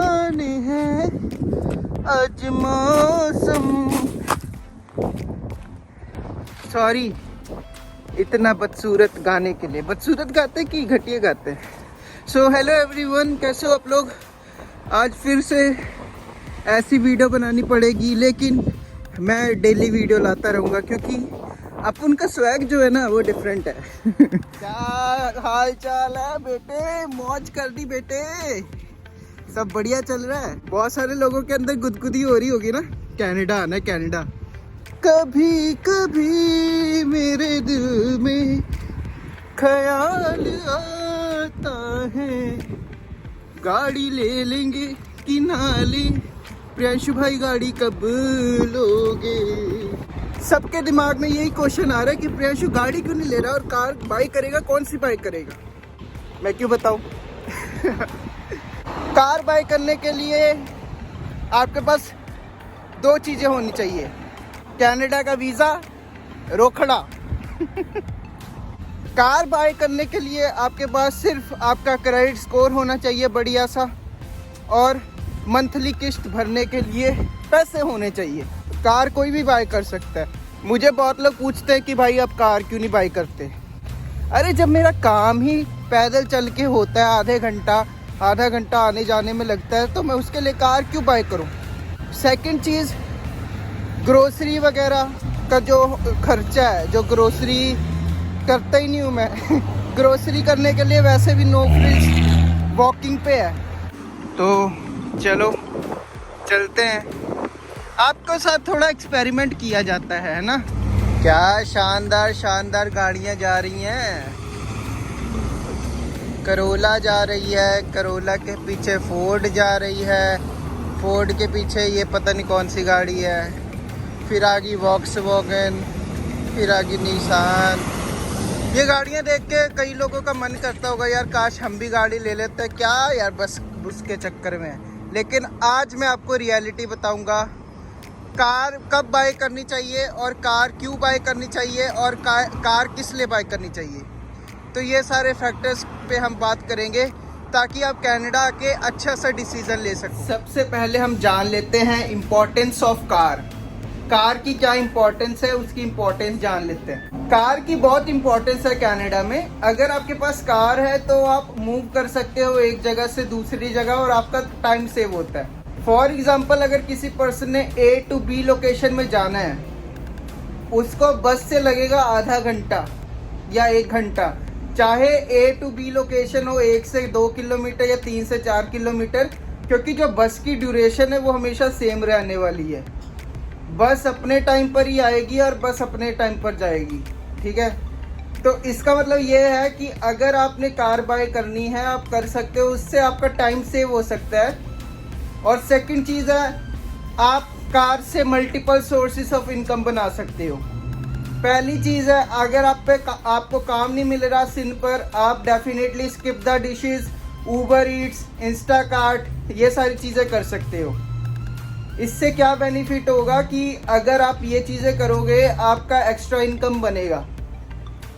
आसमान है आज मौसम। सॉरी इतना बदसूरत गाने के लिए। बदसूरत गाते कि घटिया गाते। सो हेलो एवरीवन, कैसे हो आप लोग। आज फिर से ऐसी वीडियो बनानी पड़ेगी, लेकिन मैं डेली वीडियो लाता रहूँगा क्योंकि अपन का स्वैग जो है ना वो डिफरेंट है। क्या हाल चाल है बेटे, मौज कर दी बेटे, सब बढ़िया चल रहा है। बहुत सारे लोगों के अंदर गुदगुदी हो रही होगी ना, कनाडा आना है कनाडा। कभी कभी मेरे दिल में ख्याल आता है गाड़ी ले लेंगे कि ना ले, प्रियांशु भाई गाड़ी कब लोगे। सबके दिमाग में यही क्वेश्चन आ रहा है कि प्रियांशु गाड़ी क्यों नहीं ले रहा और कार बाई करेगा, कौन सी बाई करेगा। मैं क्यों बताऊं। कार बाई करने के लिए आपके पास दो चीज़ें होनी चाहिए, कनाडा का वीज़ा, रोकड़ा। कार बाई करने के लिए आपके पास सिर्फ आपका क्रेडिट स्कोर होना चाहिए बढ़िया सा, और मंथली किस्त भरने के लिए पैसे होने चाहिए। कार कोई भी बाई कर सकता है। मुझे बहुत लोग पूछते हैं कि भाई आप कार क्यों नहीं बाई करते। अरे जब मेरा काम ही पैदल चल के होता है, आधा घंटा आने जाने में लगता है, तो मैं उसके लिए कार क्यों बाई करूं। सेकंड चीज़, ग्रोसरी वगैरह का जो खर्चा है, जो ग्रोसरी करता ही नहीं हूँ मैं। ग्रोसरी करने के लिए वैसे भी नो फ्रिज वॉकिंग पे है। तो चलो चलते हैं, आपके साथ थोड़ा एक्सपेरिमेंट किया जाता है ना। क्या शानदार शानदार गाड़ियाँ जा रही हैं। करोला जा रही है, करोला के पीछे फोर्ड जा रही है, फोर्ड के पीछे ये पता नहीं कौन सी गाड़ी है, फिर आगे वॉक्सवैगन, फिर आगे निसान। ये गाड़ियाँ देख के कई लोगों का मन करता होगा यार काश हम भी गाड़ी ले लेते, क्या यार बस उसके चक्कर में। लेकिन आज मैं आपको रियलिटी बताऊंगा, कार कब बाय करनी चाहिए और कार क्यों बाय करनी चाहिए और कार किस लिए बाय करनी चाहिए। तो ये सारे फैक्टर्स पे हम बात करेंगे ताकि आप कनाडा आके अच्छा सा डिसीजन ले सकें। सबसे पहले हम जान लेते हैं इम्पोर्टेंस ऑफ कार। कार की क्या इम्पोर्टेंस है, उसकी इम्पोर्टेंस जान लेते हैं। कार की बहुत इम्पोर्टेंस है कनाडा में। अगर आपके पास कार है तो आप मूव कर सकते हो एक जगह से दूसरी जगह और आपका टाइम सेव होता है। फॉर एग्जाम्पल, अगर किसी पर्सन ने A to B लोकेशन में जाना है, उसको बस से लगेगा आधा घंटा या 1 घंटा। चाहे A to B लोकेशन हो 1 से 2 किलोमीटर या 3 से 4 किलोमीटर, क्योंकि जो बस की ड्यूरेशन है वो हमेशा सेम रहने वाली है। बस अपने टाइम पर ही आएगी और बस अपने टाइम पर जाएगी, ठीक है। तो इसका मतलब ये है कि अगर आपने कार बाय करनी है आप कर सकते हो, उससे आपका टाइम सेव हो सकता है। और सेकंड चीज़ है, आप कार से मल्टीपल सोर्सेस ऑफ इनकम बना सकते हो। पहली चीज़ है, अगर आपको काम नहीं मिल रहा सिन पर, आप definitely skip the dishes, Uber Eats, Instacart, ये सारी चीज़ें कर सकते हो। इससे क्या बेनिफिट होगा कि अगर आप ये चीज़ें करोगे आपका एक्स्ट्रा इनकम बनेगा,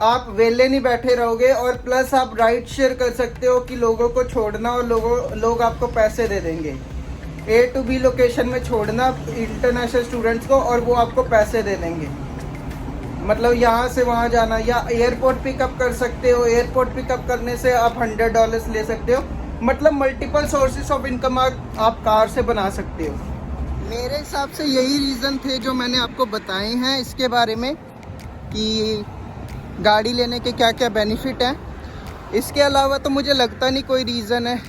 आप वेले नहीं बैठे रहोगे, और प्लस आप राइड शेयर कर सकते हो कि लोगों को छोड़ना और लोग आपको पैसे दे देंगे। A to B लोकेशन में छोड़ना इंटरनेशनल स्टूडेंट्स को और वो आपको पैसे दे देंगे। मतलब यहाँ से वहाँ जाना, या एयरपोर्ट पिकअप कर सकते हो। एयरपोर्ट पिकअप करने से आप $100 ले सकते हो। मतलब मल्टीपल सोर्सेस ऑफ इनकम आप कार से बना सकते हो। मेरे हिसाब से यही रीज़न थे जो मैंने आपको बताए हैं इसके बारे में कि गाड़ी लेने के क्या क्या बेनिफिट हैं। इसके अलावा तो मुझे लगता नहीं कोई रीज़न है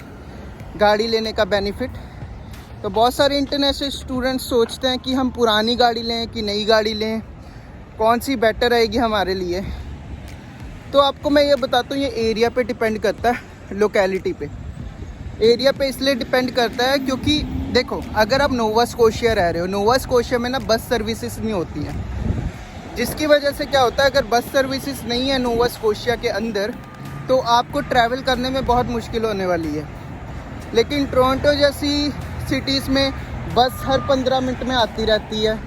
गाड़ी लेने का बेनिफिट। तो बहुत सारे इंटरनेशनल स्टूडेंट्स सोचते हैं कि हम पुरानी गाड़ी लें कि नई गाड़ी लें, कौन सी बेटर रहेगी हमारे लिए। तो आपको मैं ये बताता हूँ, ये एरिया पे डिपेंड करता है, लोकेलिटी पे। एरिया पे इसलिए डिपेंड करता है क्योंकि देखो, अगर आप नोवा स्कोशिया रह रहे हो, नोवा स्कोशिया में ना बस सर्विसेज नहीं होती हैं, जिसकी वजह से क्या होता है, अगर बस सर्विसेज नहीं है नोवा स्कोशिया के अंदर तो आपको ट्रैवल करने में बहुत मुश्किल होने वाली है। लेकिन टोरंटो जैसी सिटीज़ में बस हर 15 मिनट में आती रहती है।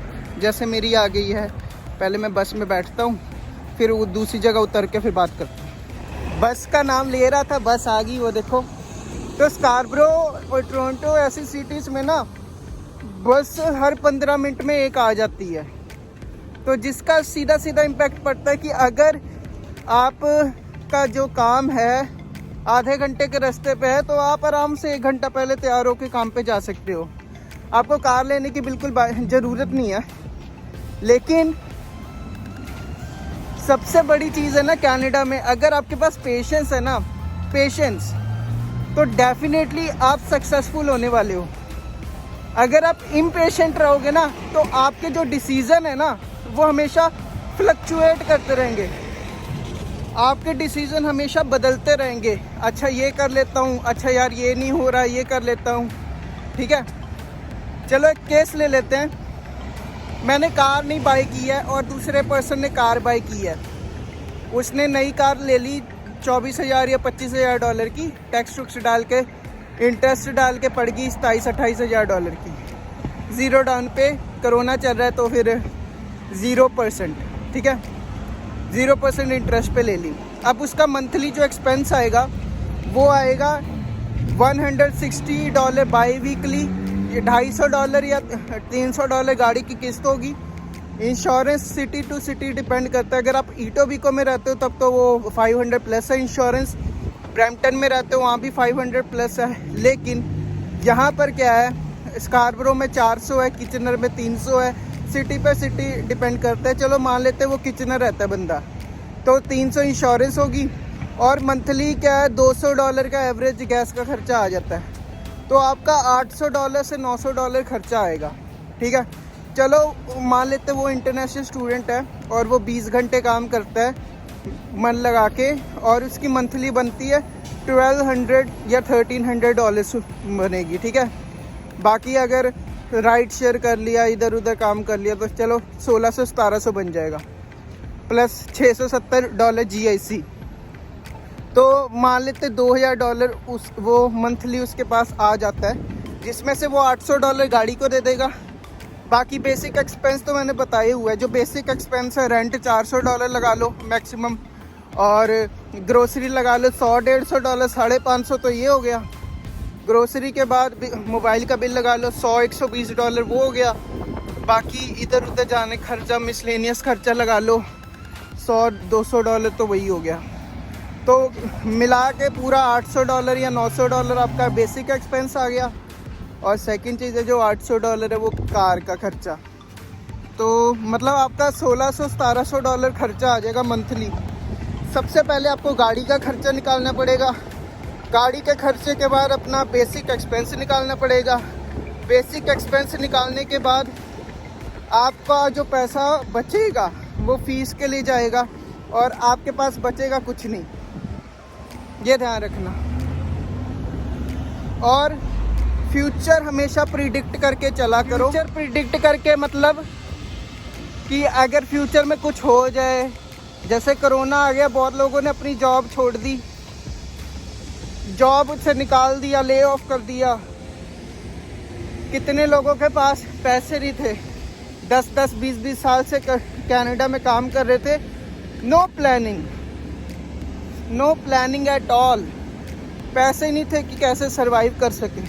जैसे मेरी आ गई है, पहले मैं बस में बैठता हूँ, फिर वो दूसरी जगह उतर के फिर बात करता हूँ। बस का नाम ले रहा था, बस आ गई, वो देखो तो स्कारब्रो और टोरंटो ऐसी सिटीज़ में ना बस हर 15 मिनट में एक आ जाती है, तो जिसका सीधा सीधा इम्पैक्ट पड़ता है कि अगर आप का जो काम है आधे घंटे के रास्ते पे है तो आप आराम से 1 घंटा पहले तैयार होकर काम पे जा सकते हो। आपको कार लेने की बिल्कुल ज़रूरत नहीं है। लेकिन सबसे बड़ी चीज़ है ना कनाडा में, अगर आपके पास पेशेंस है ना, पेशेंस, तो डेफिनेटली आप सक्सेसफुल होने वाले हो। अगर आप इम्पेशेंट रहोगे ना तो आपके जो डिसीज़न है ना वो हमेशा फ्लक्चुएट करते रहेंगे, आपके डिसीज़न हमेशा बदलते रहेंगे। अच्छा ये कर लेता हूँ, अच्छा यार ये नहीं हो रहा, ये कर लेता हूँ, ठीक है। चलो एक केस ले लेते हैं। मैंने कार नहीं बाई की है और दूसरे पर्सन ने कार बाई की है। उसने नई कार ले ली 24,000 या 25,000 डॉलर की, टैक्स टुक्स डाल के, इंटरेस्ट डाल के पड़ गई 27-28,000 डॉलर की। ज़ीरो डाउन पे, कोरोना चल रहा है तो फिर 0%, ठीक है, 0% इंटरेस्ट पे ले ली। अब उसका मंथली जो एक्सपेंस आएगा वो आएगा $160 बाई वीकली, $250 या $300 गाड़ी की किस्त होगी। Insurance city to city depend करता है। अगर आप ईटोबिको में रहते हो तब तो वो 500 प्लस है इंश्योरेंस, ब्रैम्पटन में रहते हो वहाँ भी 500 प्लस है। लेकिन यहाँ पर क्या है, स्कारब्रो में 400 है, किचनर में 300 है, सिटी पे सिटी डिपेंड करता है। चलो मान लेते हैं वो किचनर रहता है बंदा, तो 300 इंश्योरेंस होगी और मंथली क्या है $200 का एवरेज गैस का खर्चा आ जाता है, तो आपका $800 से $900 खर्चा आएगा, ठीक है। चलो मान लेते वो इंटरनेशनल स्टूडेंट है और वो 20 घंटे काम करता है मन लगा के, और उसकी मंथली बनती है $1,200 या $1,300 बनेगी, ठीक है। बाकी अगर राइड शेयर कर लिया, इधर उधर काम कर लिया, तो चलो 1600-1700 बन जाएगा, प्लस $670 GIC। तो मान लेते $2,000 वो मंथली उसके पास आ जाता है, जिसमें से वो $800 गाड़ी को दे देगा। बाकी बेसिक एक्सपेंस तो मैंने बताया हुआ है। जो बेसिक एक्सपेंस है, रेंट $400 लगा लो मैक्सिमम, और ग्रोसरी लगा लो $100-150, $550 तो ये हो गया। ग्रोसरी के बाद मोबाइल का बिल लगा लो $100-120 वो हो गया। बाकी इधर उधर जाने खर्चा, मिसलेनियस खर्चा लगा लो $100-200 तो वही हो गया। तो मिला के पूरा $800 या $900 आपका बेसिक एक्सपेंस आ गया। और सेकंड चीज़ है जो $800 है वो कार का खर्चा, तो मतलब आपका $1,600-1,700 खर्चा आ जाएगा मंथली। सबसे पहले आपको गाड़ी का खर्चा निकालना पड़ेगा, गाड़ी के खर्चे के बाद अपना बेसिक एक्सपेंस निकालना पड़ेगा। बेसिक एक्सपेंस निकालने के बाद आपका जो पैसा बचेगा वो फीस के लिए जाएगा और आपके पास बचेगा कुछ नहीं, ये ध्यान रखना। और फ्यूचर हमेशा प्रिडिक्ट करके चला करो। फ्यूचर प्रिडिक्ट करके मतलब कि अगर फ्यूचर में कुछ हो जाए, जैसे कोरोना आ गया, बहुत लोगों ने अपनी जॉब छोड़ दी, जॉब से निकाल दिया, ले ऑफ कर दिया। कितने लोगों के पास पैसे नहीं थे, 10-10, 20-20 साल से कनाडा में काम कर रहे थे। नो प्लानिंग एट ऑल, पैसे नहीं थे कि कैसे सरवाइव कर सके,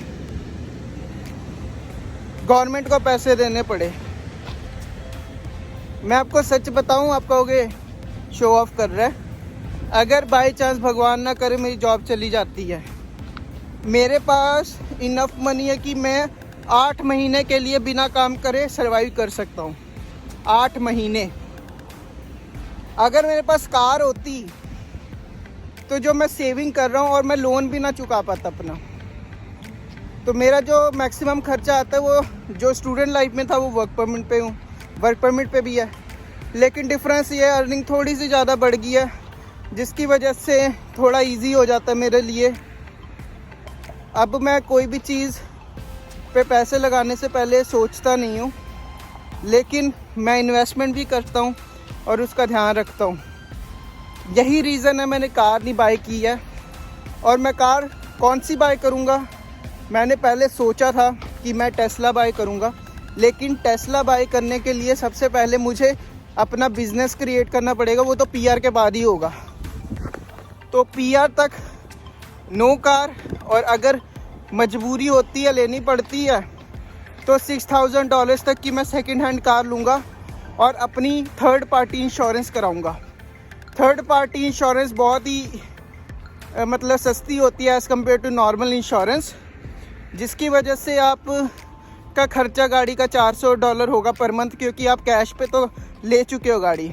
गवर्नमेंट को पैसे देने पड़े। मैं आपको सच बताऊं, आप कहोगे शो ऑफ कर रहा है। अगर बाय चांस भगवान ना करे मेरी जॉब चली जाती है, मेरे पास इनफ मनी है कि मैं 8 महीने के लिए बिना काम करे सरवाइव कर सकता हूँ। 8 महीने। अगर मेरे पास कार होती तो जो मैं सेविंग कर रहा हूँ और मैं लोन भी ना चुका पाता अपना, तो मेरा जो मैक्सिमम खर्चा आता है वो जो स्टूडेंट लाइफ में था वो वर्क परमिट पे हूँ, वर्क परमिट पे भी है। लेकिन डिफरेंस ये है, अर्निंग थोड़ी सी ज़्यादा बढ़ गई है, जिसकी वजह से थोड़ा इजी हो जाता है मेरे लिए। अब मैं कोई भी चीज़ पे पैसे लगाने से पहले सोचता नहीं हूँ, लेकिन मैं इन्वेस्टमेंट भी करता हूँ और उसका ध्यान रखता हूँ। यही रीज़न है मैंने कार नहीं बाय की है। और मैं कार कौन सी बाय करूँगा, मैंने पहले सोचा था कि मैं टेस्ला बाय करूँगा, लेकिन टेस्ला बाय करने के लिए सबसे पहले मुझे अपना बिज़नेस क्रिएट करना पड़ेगा, वो तो PR के बाद ही होगा। तो PR तक नो कार, और अगर मजबूरी होती है लेनी पड़ती है तो $6,000 तक की मैं सेकंड हैंड कार लूँगा और अपनी थर्ड पार्टी इंश्योरेंस कराऊँगा। थर्ड पार्टी इंश्योरेंस बहुत ही मतलब सस्ती होती है as compare to normal insurance, जिसकी वजह से आप का खर्चा गाड़ी का $400 होगा पर मंथ, क्योंकि आप कैश पे तो ले चुके हो गाड़ी।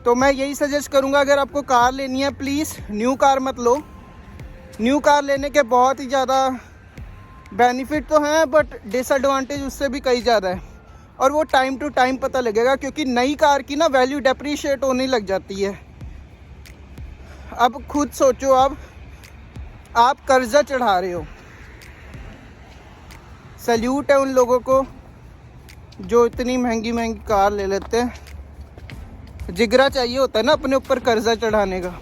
तो मैं यही सजेस्ट करूँगा, अगर आपको कार लेनी है प्लीज़ न्यू कार मत लो। न्यू कार लेने के बहुत ही ज़्यादा बेनिफिट तो हैं, बट डिसएडवांटेज उससे भी कई ज़्यादा है, और वो टाइम टू टाइम पता लगेगा, क्योंकि नई कार की ना वैल्यू डेप्रीशिएट होने लग जाती है। अब खुद सोचो, आप कर्जा चढ़ा रहे हो। सैल्यूट है उन लोगों को जो इतनी महंगी महंगी कार ले लेते हैं। जिगरा चाहिए होता है ना अपने ऊपर कर्जा चढ़ाने का।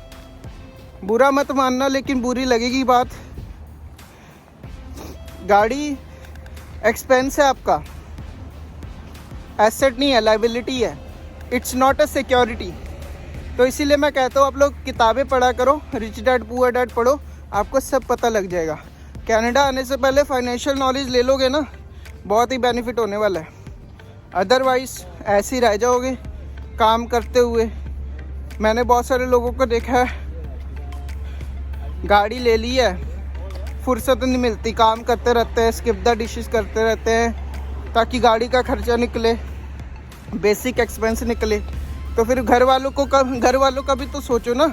बुरा मत मानना, लेकिन बुरी लगेगी बात। गाड़ी एक्सपेंस है आपका, एसेट नहीं है, लाइबिलिटी है। It's not a security. तो इसीलिए मैं कहता हूँ आप लोग किताबें पढ़ा करो, रिच डैड पुअर डैड पढ़ो, आपको सब पता लग जाएगा। कनाडा आने से पहले फाइनेंशियल नॉलेज ले लोगे ना, बहुत ही बेनिफिट होने वाला है। अदरवाइज़ ऐसे ही रह जाओगे काम करते हुए। मैंने बहुत सारे लोगों को देखा है, गाड़ी ले ली है, फुर्सत नहीं मिलती, काम करते रहते हैं, स्किप द डिशेस करते रहते हैं ताकि गाड़ी का खर्चा निकले, बेसिक एक्सपेंस निकले। तो फिर घर वालों का भी तो सोचो ना।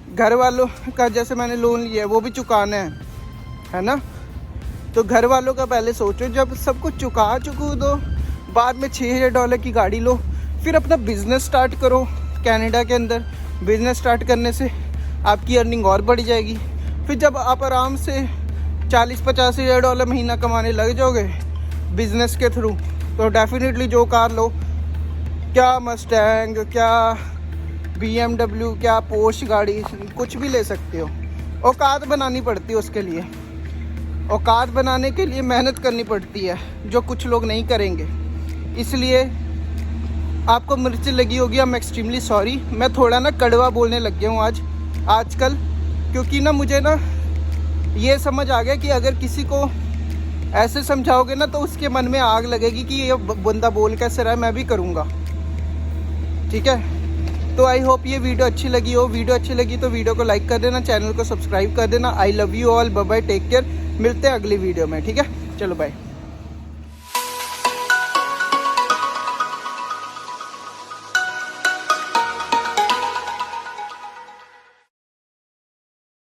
घर वालों का जैसे मैंने लोन लिया है वो भी चुकाना है ना। तो घर वालों का पहले सोचो, जब सब कुछ चुका दो, बाद में $6,000 की गाड़ी लो, फिर अपना बिज़नेस स्टार्ट करो। कनाडा के अंदर बिज़नेस स्टार्ट करने से आपकी अर्निंग और बढ़ जाएगी। फिर जब आप आराम से $40-50 हज़ार महीना कमाने लग जाओगे बिज़नेस के थ्रू, तो डेफिनेटली जो कार लो, क्या मस्टैंग, क्या BMW, क्या पोर्श गाड़ी, कुछ भी ले सकते हो। औकात बनानी पड़ती है उसके लिए। औकात बनाने के लिए मेहनत करनी पड़ती है, जो कुछ लोग नहीं करेंगे। इसलिए आपको मिर्च लगी होगी, आई एम एक्सट्रीमली सॉरी। मैं थोड़ा ना कड़वा बोलने लग गया हूँ आजकल, क्योंकि ना मुझे ना ये समझ आ गया कि अगर किसी को ऐसे समझाओगे ना तो उसके मन में आग लगेगी कि ये बंदा बोल कैसे रहा है, मैं भी करूँगा। ठीक है, तो आई होप ये वीडियो अच्छी लगी हो। वीडियो अच्छी लगी तो वीडियो को लाइक कर देना, चैनल को सब्सक्राइब कर देना। I love you all, bye bye, take care. मिलते हैं अगली वीडियो में, ठीक है, चलो बाय।